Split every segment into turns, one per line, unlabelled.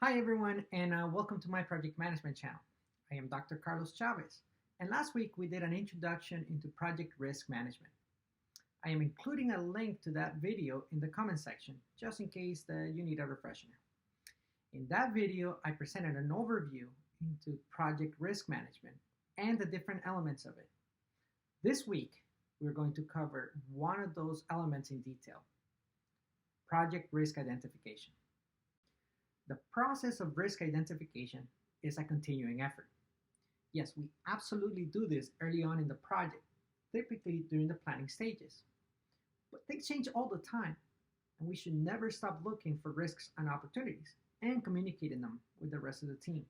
Hi everyone, and welcome to my project management channel. I am Dr. Carlos Chavez, and last week we did an introduction into project risk management. I am including a link to that video in the comment section, just in case that you need a refresher. In that video, I presented an overview into project risk management and the different elements of it. This week, we're going to cover one of those elements in detail: project risk identification. The process of risk identification is a continuing effort. Yes, we absolutely do this early on in the project, typically during the planning stages. But things change all the time, and we should never stop looking for risks and opportunities and communicating them with the rest of the team.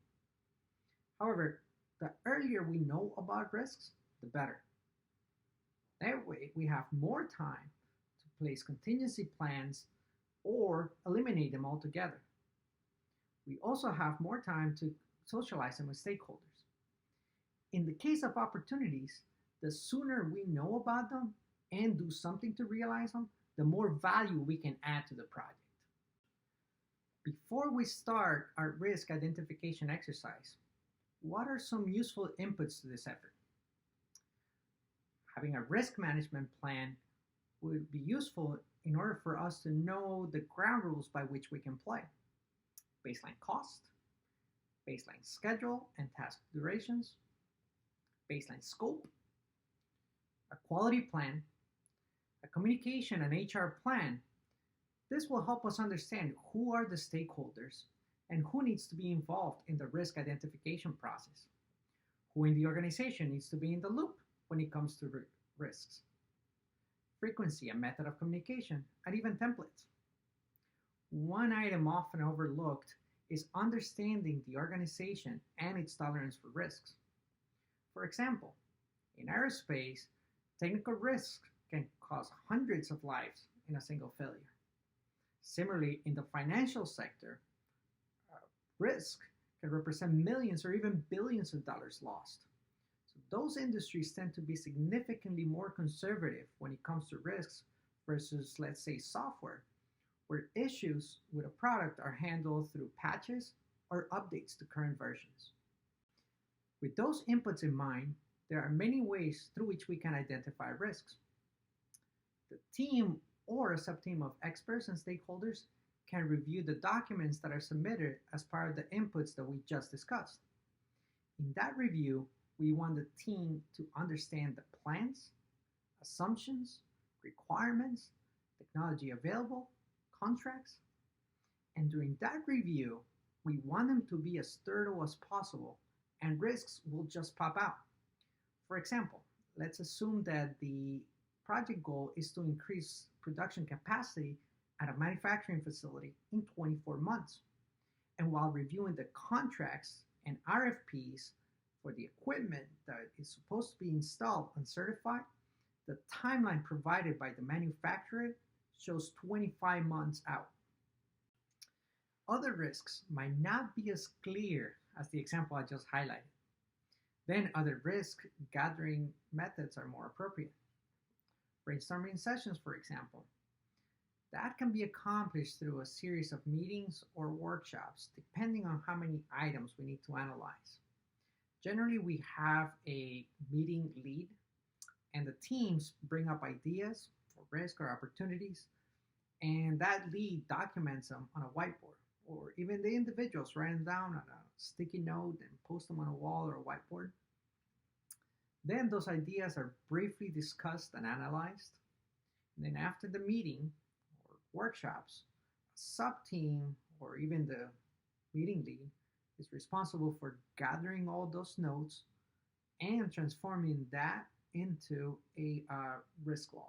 However, the earlier we know about risks, the better. That way, we have more time to place contingency plans or eliminate them altogether. We also have more time to socialize them with stakeholders. In the case of opportunities, the sooner we know about them and do something to realize them, the more value we can add to the project. Before we start our risk identification exercise, what are some useful inputs to this effort? Having a risk management plan would be useful in order for us to know the ground rules by which we can play: baseline cost, baseline schedule and task durations, baseline scope, a quality plan, a communication and HR plan. This will help us understand who are the stakeholders and who needs to be involved in the risk identification process, who in the organization needs to be in the loop when it comes to risks, frequency and method of communication, and even templates. One item often overlooked is understanding the organization and its tolerance for risks. For example, in aerospace, technical risks can cost hundreds of lives in a single failure. Similarly, in the financial sector, uh, risk can represent millions or even billions of dollars lost. So those industries tend to be significantly more conservative when it comes to risks versus, let's say, software, where issues with a product are handled through patches or updates to current versions. With those inputs in mind, there are many ways through which we can identify risks. The team or a sub-team of experts and stakeholders can review the documents that are submitted as part of the inputs that we just discussed. In that review, we want the team to understand the plans, assumptions, requirements, technology available, contracts, and during that review, we want them to be as thorough as possible and risks will just pop out. For example, let's assume that the project goal is to increase production capacity at a manufacturing facility in 24 months. And while reviewing the contracts and RFPs for the equipment that is supposed to be installed and certified, the timeline provided by the manufacturer shows 25 months out. Other risks might not be as clear as the example I just highlighted. Then other risk gathering methods are more appropriate. Brainstorming sessions, for example. That can be accomplished through a series of meetings or workshops, depending on how many items we need to analyze. Generally, we have a meeting lead, and the teams bring up ideas for risk or opportunities, and that lead documents them on a whiteboard, or even the individuals write them down on a sticky note and post them on a wall or a whiteboard. Then those ideas are briefly discussed and analyzed. And then after the meeting or workshops, a sub-team or even the meeting lead is responsible for gathering all those notes and transforming that into a risk log.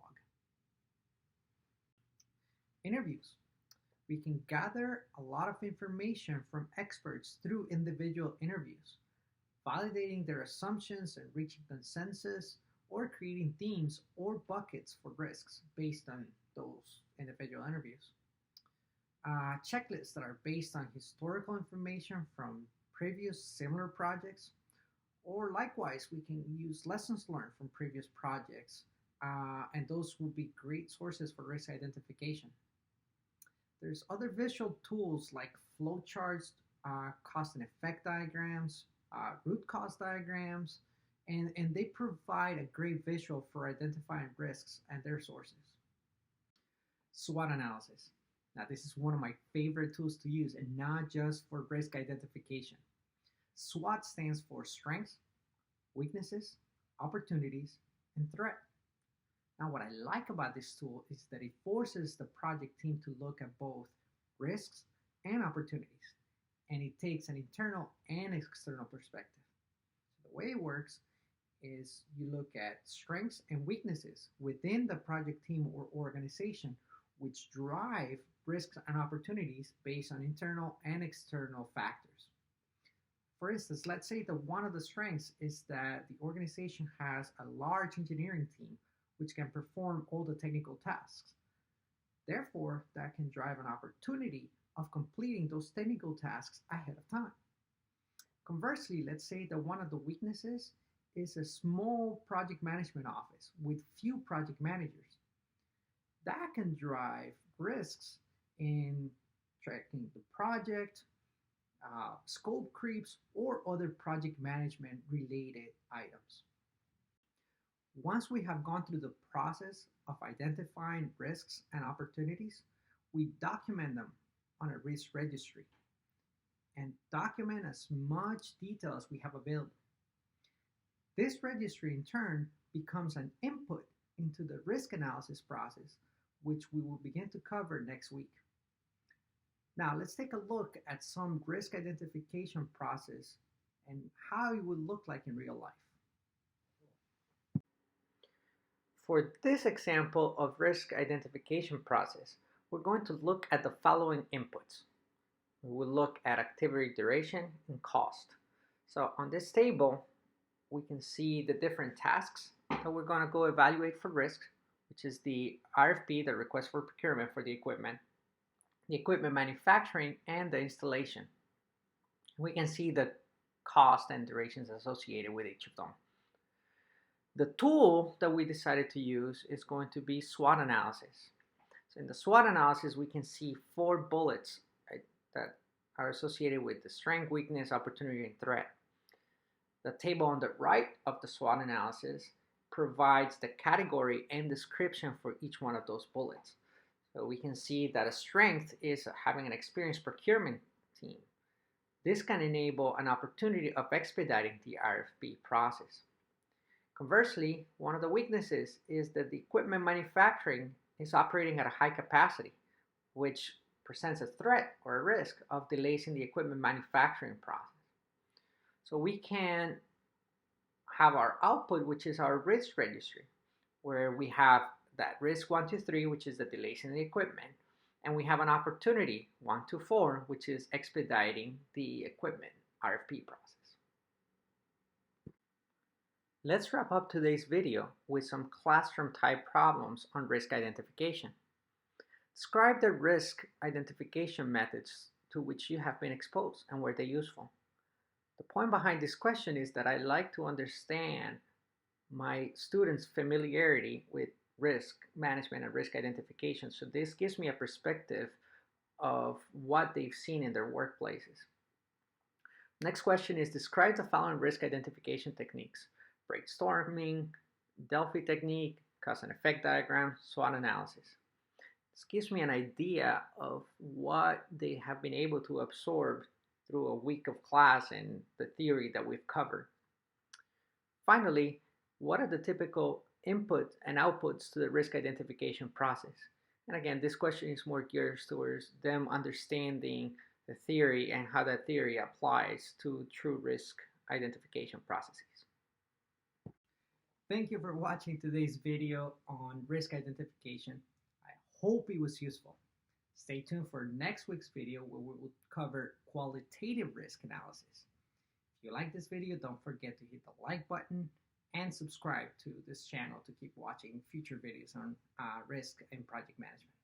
Interviews. We can gather a lot of information from experts through individual interviews, validating their assumptions and reaching consensus, or creating themes or buckets for risks based on those individual interviews. Checklists that are based on historical information from previous similar projects, or likewise, we can use lessons learned from previous projects, and those will be great sources for risk identification. There's other visual tools like flowcharts cause and effect diagrams, root cause diagrams, and they provide a great visual for identifying risks and their sources. SWOT analysis. Now, this is one of my favorite tools to use, and not just for risk identification. SWOT stands for strengths, weaknesses, opportunities, and threat. Now, what I like about this tool is that it forces the project team to look at both risks and opportunities, and it takes an internal and external perspective. So the way it works is you look at strengths and weaknesses within the project team or organization, which drive risks and opportunities based on internal and external factors. For instance, let's say that one of the strengths is that the organization has a large engineering team which can perform all the technical tasks. Therefore, that can drive an opportunity of completing those technical tasks ahead of time. Conversely, let's say that one of the weaknesses is a small project management office with few project managers. That can drive risks in tracking the project, scope creeps, or other project management related items. Once we have gone through the process of identifying risks and opportunities, we document them on a risk registry and document as much detail as we have available. This registry in turn becomes an input into the risk analysis process, which we will begin to cover next week. Now let's take a look at some risk identification process and how it would look like in real life. For this example of risk identification process, we're going to look at the following inputs. We will look at activity duration and cost. So on this table, we can see the different tasks that we're going to go evaluate for risk, which is the RFP, the request for procurement for the equipment manufacturing, and the installation. We can see the cost and durations associated with each of them. The tool that we decided to use is going to be SWOT analysis. So in the SWOT analysis, we can see 4 bullets, right, that are associated with the strength, weakness, opportunity, and threat. The table on the right of the SWOT analysis provides the category and description for each one of those bullets. So we can see that a strength is having an experienced procurement team. This can enable an opportunity of expediting the RFP process. Conversely, one of the weaknesses is that the equipment manufacturing is operating at a high capacity, which presents a threat or a risk of delays in the equipment manufacturing process. So we can have our output, which is our risk registry, where we have that risk 1 to 3, which is the delays in the equipment, and we have an opportunity 1 to 4, which is expediting the equipment RFP process. Let's wrap up today's video with some classroom type problems on risk identification. Describe the risk identification methods to which you have been exposed and were they useful. The point behind this question is that I like to understand my students' familiarity with risk management and risk identification. So this gives me a perspective of what they've seen in their workplaces. Next question is describe the following risk identification techniques: brainstorming, Delphi technique, cause and effect diagram, SWOT analysis. This gives me an idea of what they have been able to absorb through a week of class and the theory that we've covered. Finally, what are the typical inputs and outputs to the risk identification process? And again, this question is more geared towards them understanding the theory and how that theory applies to true risk identification processes. Thank you for watching today's video on risk identification. I hope it was useful. Stay tuned for next week's video where we will cover qualitative risk analysis. If you like this video, don't forget to hit the like button and subscribe to this channel to keep watching future videos on risk and project management.